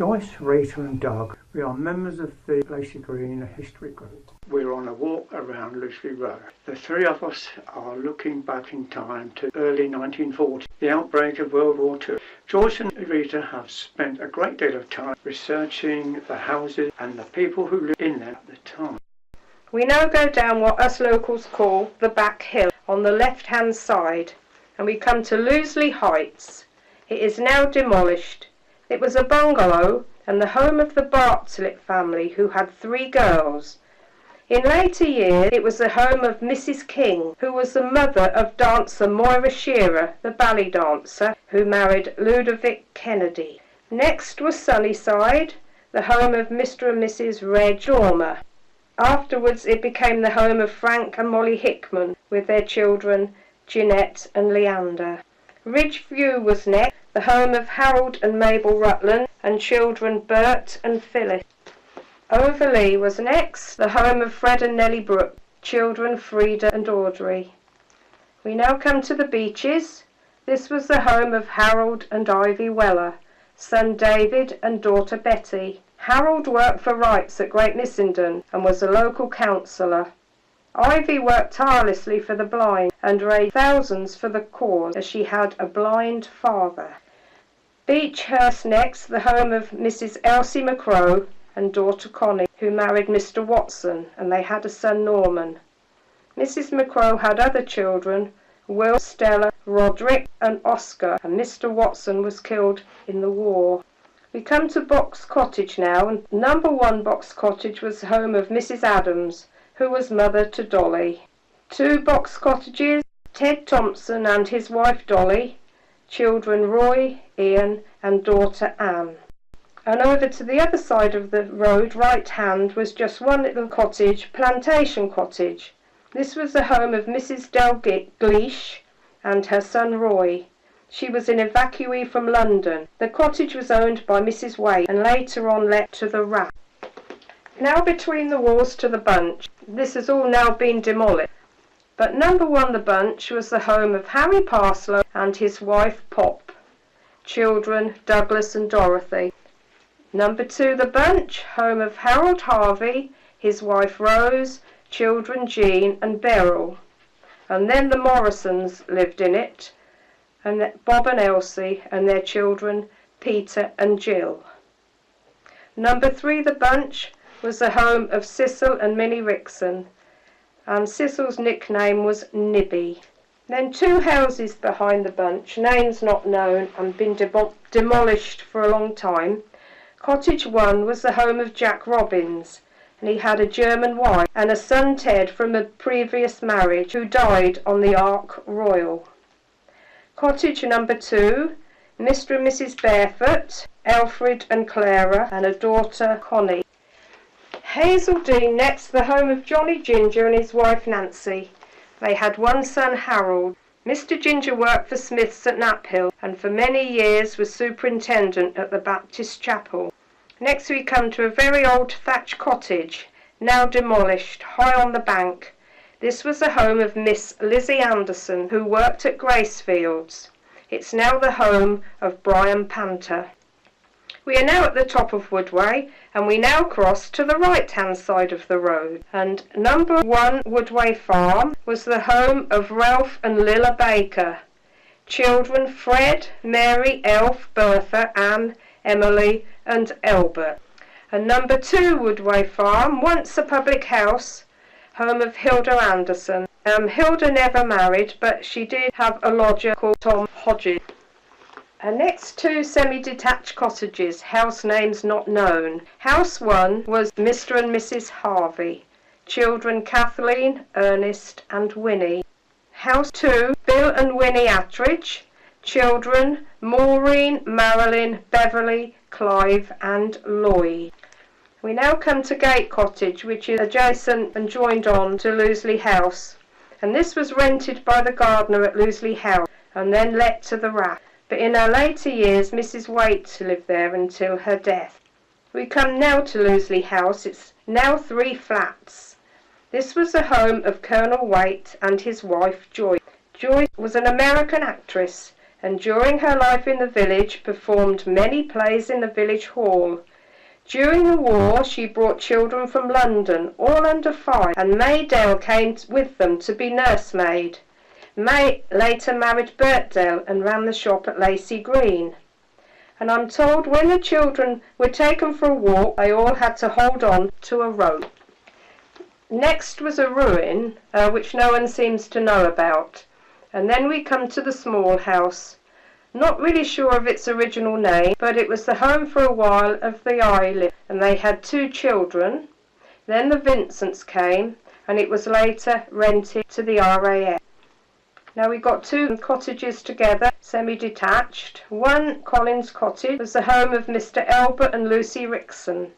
Joyce, Rita and Doug. We are members of the Lacey Green History Group. We're on a walk around Loseley Road. The three of us are looking back in time to early 1940, the outbreak of World War II. Joyce and Rita have spent a great deal of time researching the houses and the people who lived in them at the time. We now go down what us locals call the back hill on the left-hand side, and we come to Loseley Heights. It is now demolished. It was a bungalow and the home of the Bartlett family, who had 3 girls. In later years it was the home of Mrs. King, who was the mother of dancer Moira Shearer, the ballet dancer, who married Ludovic Kennedy. Next was Sunnyside, the home of Mr. and Mrs. Reg Dormer. Afterwards it became the home of Frank and Molly Hickman, with their children Jeanette and Leander. Ridgeview was next, the home of Harold and Mabel Rutland and children Bert and Phyllis. Overley was next, the home of Fred and Nellie Brooke, children Frida and Audrey. We now come to the Beeches. This was the home of Harold and Ivy Weller, son David and daughter Betty. Harold worked for Wrights at Great Missenden and was a local councillor. Ivy worked tirelessly for the blind and raised thousands for the cause, as she had a blind father. Beechhurst next, the home of Mrs. Elsie McCrow and daughter Connie, who married Mr. Watson, and they had a son Norman. Mrs. McCrow had other children, Will, Stella, Roderick and Oscar, and Mr. Watson was killed in the war. We come to Box Cottage now, and number 1 Box Cottage was the home of Mrs. Adams, who was mother to Dolly. 2 Box Cottages, Ted Thompson and his wife Dolly, children Roy, Ian and daughter Anne. And over to the other side of the road, right hand, was just one little cottage, Plantation Cottage. This was the home of Mrs. Dalgleish and her son Roy. She was an evacuee from London. The cottage was owned by Mrs. Wade and later on let to the Rat. Now between the walls to the Bunch, this has all now been demolished. But number 1 the Bunch was the home of Harry Parslow and his wife Pop, children Douglas and Dorothy. Number 2 the Bunch, home of Harold Harvey, his wife Rose, children Jean and Beryl. And then the Morrisons lived in it, and Bob and Elsie and their children Peter and Jill. Number 3 the Bunch was the home of Cecil and Minnie Rickson, and Cecil's nickname was Nibby. Then 2 houses behind the Bunch, names not known and been demolished for a long time. Cottage 1 was the home of Jack Robbins, and he had a German wife and a son Ted from a previous marriage who died on the Ark Royal. Cottage number 2, Mr. and Mrs. Barefoot, Alfred and Clara and a daughter Connie. Hazeldean next, the home of Johnny Ginger and his wife Nancy. They had 1 son Harold. Mr. Ginger worked for Smith's at Knaphill and for many years was superintendent at the Baptist Chapel. Next we come to a very old thatched cottage, now demolished, high on the bank. This was the home of Miss Lizzie Anderson, who worked at Gracefields. It's now the home of Brian Panter. We are now at the top of Woodway, and we now cross to the right-hand side of the road. And number 1 Woodway Farm was the home of Ralph and Lilla Baker. Children Fred, Mary, Elf, Bertha, Anne, Emily and Albert. And number 2 Woodway Farm, once a public house, home of Hilda Anderson. Hilda never married, but she did have a lodger called Tom Hodges. And next 2 semi-detached cottages, house names not known. House 1 was Mr. and Mrs. Harvey, children Kathleen, Ernest and Winnie. House 2, Bill and Winnie Attridge, children Maureen, Marilyn, Beverly, Clive and Lloyd. We now come to Gate Cottage, which is adjacent and joined on to Loseley House, and this was rented by the gardener at Loseley House and then let to the Rat. But in her later years Mrs. Waite lived there until her death. We come now to Loseley House. It's now 3 flats. This was the home of Colonel Waite and his wife Joyce. Joyce was an American actress and during her life in the village performed many plays in the village hall. During the war she brought children from London, all under 5, and May Dale came with them to be nursemaid. May later married Bert Dale and ran the shop at Lacey Green. And I'm told when the children were taken for a walk, they all had to hold on to a rope. Next was a ruin, which no one seems to know about. And then we come to the small house. Not really sure of its original name, but it was the home for a while of the Eilidh, and they had 2 children. Then the Vincents came, and it was later rented to the RAF. Now we got 2 cottages together, semi-detached. One, Collins Cottage, was the home of Mr. Albert and Lucy Rickson.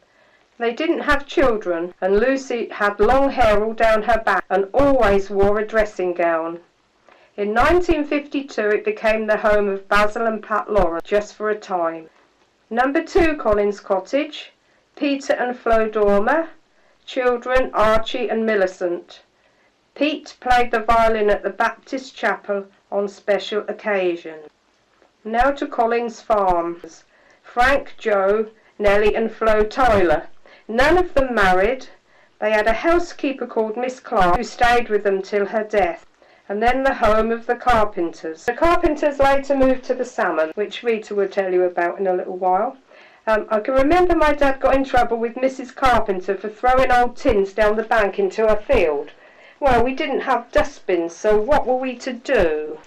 They didn't have children, and Lucy had long hair all down her back and always wore a dressing gown. In 1952 it became the home of Basil and Pat Lawrence, just for a time. Number 2, Collins Cottage, Peter and Flo Dormer, children Archie and Millicent. Pete played the violin at the Baptist Chapel on special occasions. Now to Collins Farms. Frank, Joe, Nellie and Flo Tyler. None of them married. They had a housekeeper called Miss Clark who stayed with them till her death. And then the home of the Carpenters. The Carpenters later moved to the Salmon, which Rita will tell you about in a little while. I can remember my dad got in trouble with Mrs. Carpenter for throwing old tins down the bank into a field. Well, we didn't have dustbins, so what were we to do?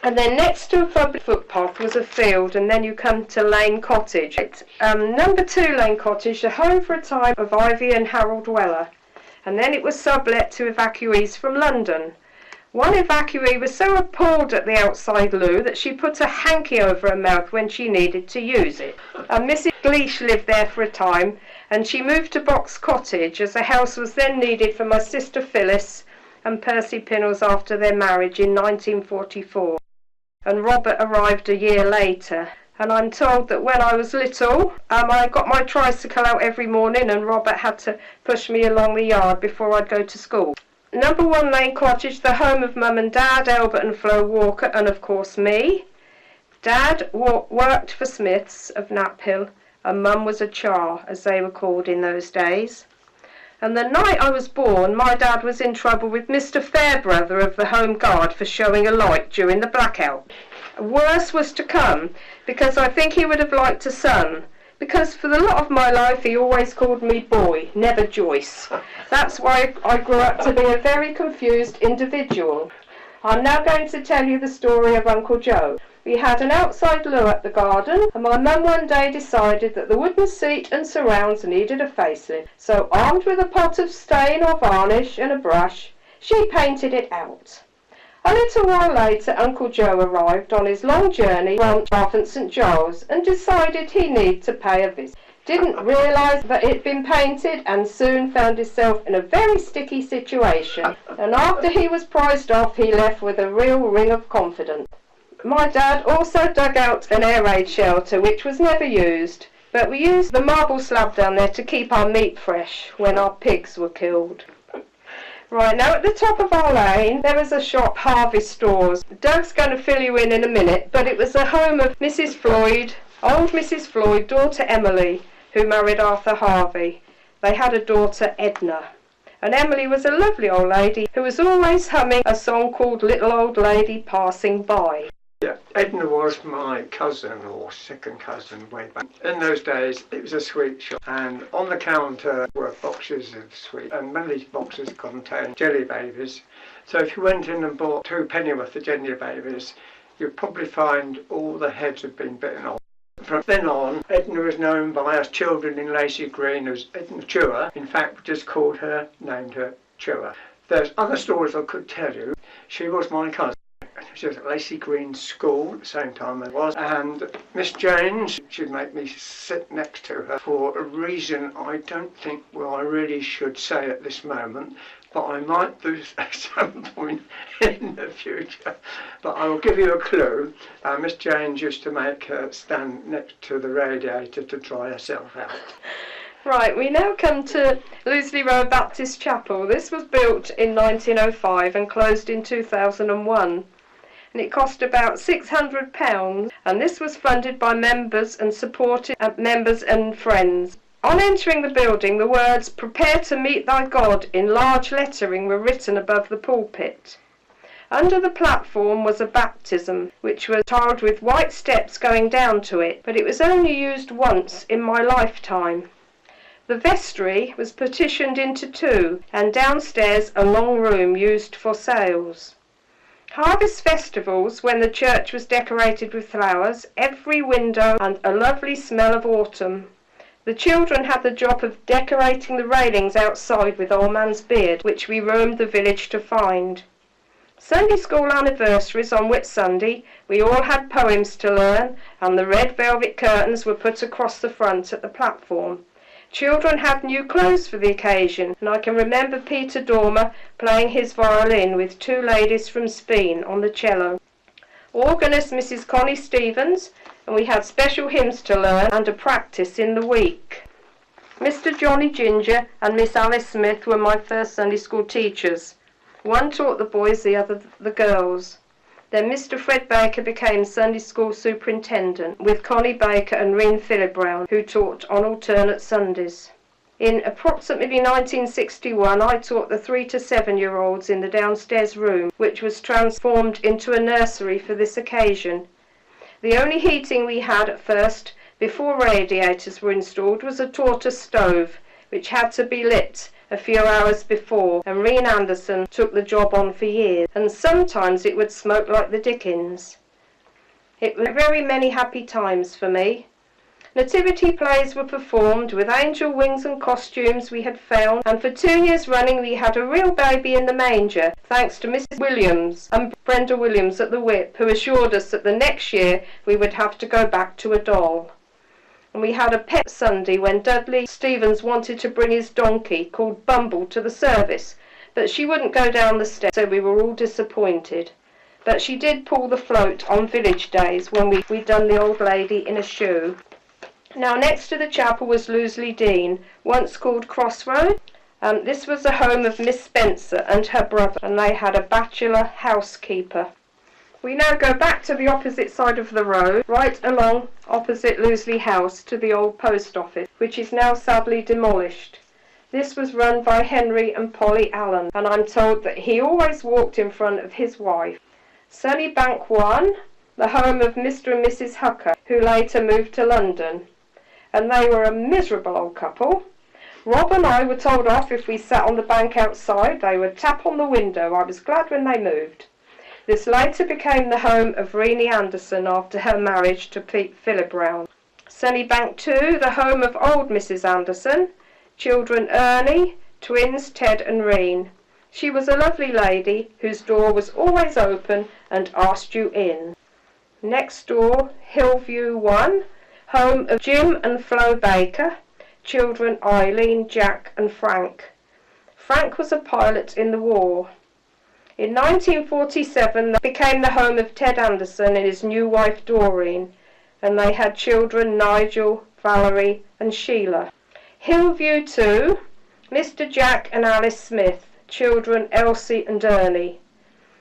And then next to a public footpath was a field, and then you come to Lane Cottage. Number 2 Lane Cottage, the home for a time of Ivy and Harold Weller. And then it was sublet to evacuees from London. One evacuee was so appalled at the outside loo that she put a hanky over her mouth when she needed to use it. And Mrs. Gleesh lived there for a time, and she moved to Box Cottage as a house was then needed for my sister Phyllis and Percy Pinnells after their marriage in 1944. And Robert arrived a year later. And I'm told that when I was little, I got my tricycle out every morning and Robert had to push me along the yard before I'd go to school. Number 1 Lane Cottage, the home of Mum and Dad, Albert and Flo Walker, and of course me. Dad worked for Smiths of Knaphill, and Mum was a char, as they were called in those days. And the night I was born, my dad was in trouble with Mr. Fairbrother of the Home Guard for showing a light during the blackout. Worse was to come, because I think he would have liked a son, because for the lot of my life he always called me boy, never Joyce. That's why I grew up to be a very confused individual. I'm now going to tell you the story of Uncle Joe. We had an outside loo at the garden, and my mum one day decided that the wooden seat and surrounds needed a facelift. So, armed with a pot of stain or varnish and a brush, she painted it out. A little while later, Uncle Joe arrived on his long journey from Bath and St Giles and decided he needed to pay a visit. Didn't realise that it had been painted and soon found himself in a very sticky situation. And after he was priced off, he left with a real ring of confidence. My dad also dug out an air raid shelter, which was never used, but we used the marble slab down there to keep our meat fresh when our pigs were killed. Right, now at the top of our lane there was a shop, Harvey Stores. Doug's going to fill you in a minute, but it was the home of Mrs. Floyd, old Mrs. Floyd, daughter Emily, who married Arthur Harvey. They had a daughter, Edna. And Emily was a lovely old lady who was always humming a song called Little Old Lady Passing By. Yeah, Edna was my cousin or second cousin way back. In those days it was a sweet shop, and on the counter were boxes of sweets, and one of these boxes contained jelly babies. So if you went in and bought 2 pennyworth of jelly babies, you'd probably find all the heads had been bitten off. From then on, Edna was known by us children in Lacey Green as Edna Chua. In fact, we just called her, named her Chua. There's other stories I could tell you. She was my cousin. She was at Lacey Green School at the same time I was, and Miss James, she'd make me sit next to her for a reason I don't think, well, I really should say at this moment, but I might do at some point in the future. But I will give you a clue. Miss James used to make her stand next to the radiator to dry herself out. Right, we now come to Loseley Road Baptist Chapel. This was built in 1905 and closed in 2001. and it cost about £600, and this was funded by members and supported members and friends. On entering the building, the words "Prepare to meet thy God" in large lettering were written above the pulpit. Under the platform was a baptism, which was tiled with white steps going down to it, but it was only used once in my lifetime. The vestry was partitioned into two, and downstairs a long room used for sales. Harvest festivals, when the church was decorated with flowers, every window, and a lovely smell of autumn. The children had the job of decorating the railings outside with Old Man's beard, which we roamed the village to find. Sunday school anniversaries on Whit Sunday, we all had poems to learn, and the red velvet curtains were put across the front at the platform. Children had new clothes for the occasion, and I can remember Peter Dormer playing his violin with two ladies from Speen on the cello. Organist Mrs. Connie Stevens, and we had special hymns to learn and a practice in the week. Mr. Johnny Ginger and Miss Alice Smith were my first Sunday school teachers. One taught the boys, the other the girls. Then Mr. Fred Baker became Sunday school superintendent, with Connie Baker and Reen Philibrown, who taught on alternate Sundays. In approximately 1961, I taught the 3 to 7-year-olds in the downstairs room, which was transformed into a nursery for this occasion. The only heating we had at first, before radiators were installed, was a tortoise stove, which had to be lit a few hours before, and Reen Anderson took the job on for years, and sometimes it would smoke like the dickens. It was very many happy times for me. Nativity plays were performed with angel wings and costumes we had found, and for 2 years running we had a real baby in the manger, thanks to Mrs. Williams and Brenda Williams at the Whip, who assured us that the next year we would have to go back to a doll. And we had a pet Sunday when Dudley Stevens wanted to bring his donkey, called Bumble, to the service, but she wouldn't go down the steps, so we were all disappointed. But she did pull the float on village days when we'd done the old lady in a shoe. Now, next to the chapel was Loseley Dean, once called Crossroad. This was the home of Miss Spencer and her brother, and they had a bachelor housekeeper. We now go back to the opposite side of the road, right along opposite Loseley House to the old post office, which is now sadly demolished. This was run by Henry and Polly Allen, and I'm told that he always walked in front of his wife. Sunnybank 1, the home of Mr. and Mrs. Hucker, who later moved to London. And they were a miserable old couple. Rob and I were told off if we sat on the bank outside. They would tap on the window. I was glad when they moved. This later became the home of Reenie Anderson after her marriage to Pete Philibrown. Sunnybank 2, the home of old Mrs. Anderson. Children Ernie, twins Ted and Reen. She was a lovely lady whose door was always open and asked you in. Next door, Hillview 1, home of Jim and Flo Baker, children Eileen, Jack and Frank. Frank was a pilot in the war. In 1947 they became the home of Ted Anderson and his new wife Doreen, and they had children Nigel, Valerie and Sheila. Hillview 2, Mr. Jack and Alice Smith, children Elsie and Ernie.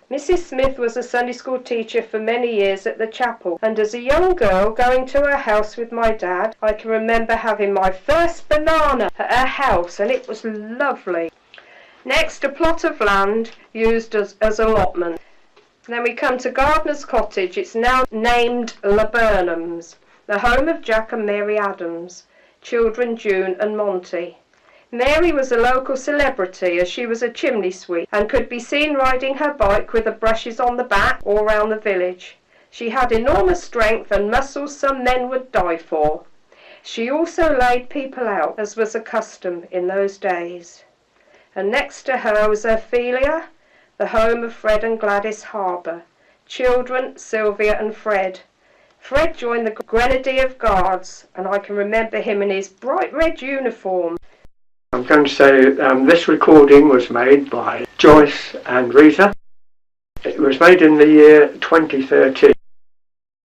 Mrs. Smith was a Sunday school teacher for many years at the chapel, and as a young girl going to her house with my dad, I can remember having my first banana at her house, and it was lovely. Next, a plot of land used as allotment. Then we come to Gardener's Cottage. It's now named Laburnums, the home of Jack and Mary Adams, children June and Monty. Mary was a local celebrity as she was a chimney sweep and could be seen riding her bike with the brushes on the back all round the village. She had enormous strength and muscles some men would die for. She also laid people out, as was a custom in those days. And next to her was Ophelia, the home of Fred and Gladys Harbour, children Sylvia and Fred. Fred joined the Grenadier Guards, and I can remember him in his bright red uniform. I'm going to say this recording was made by Joyce and Rita. It was made in the year 2013.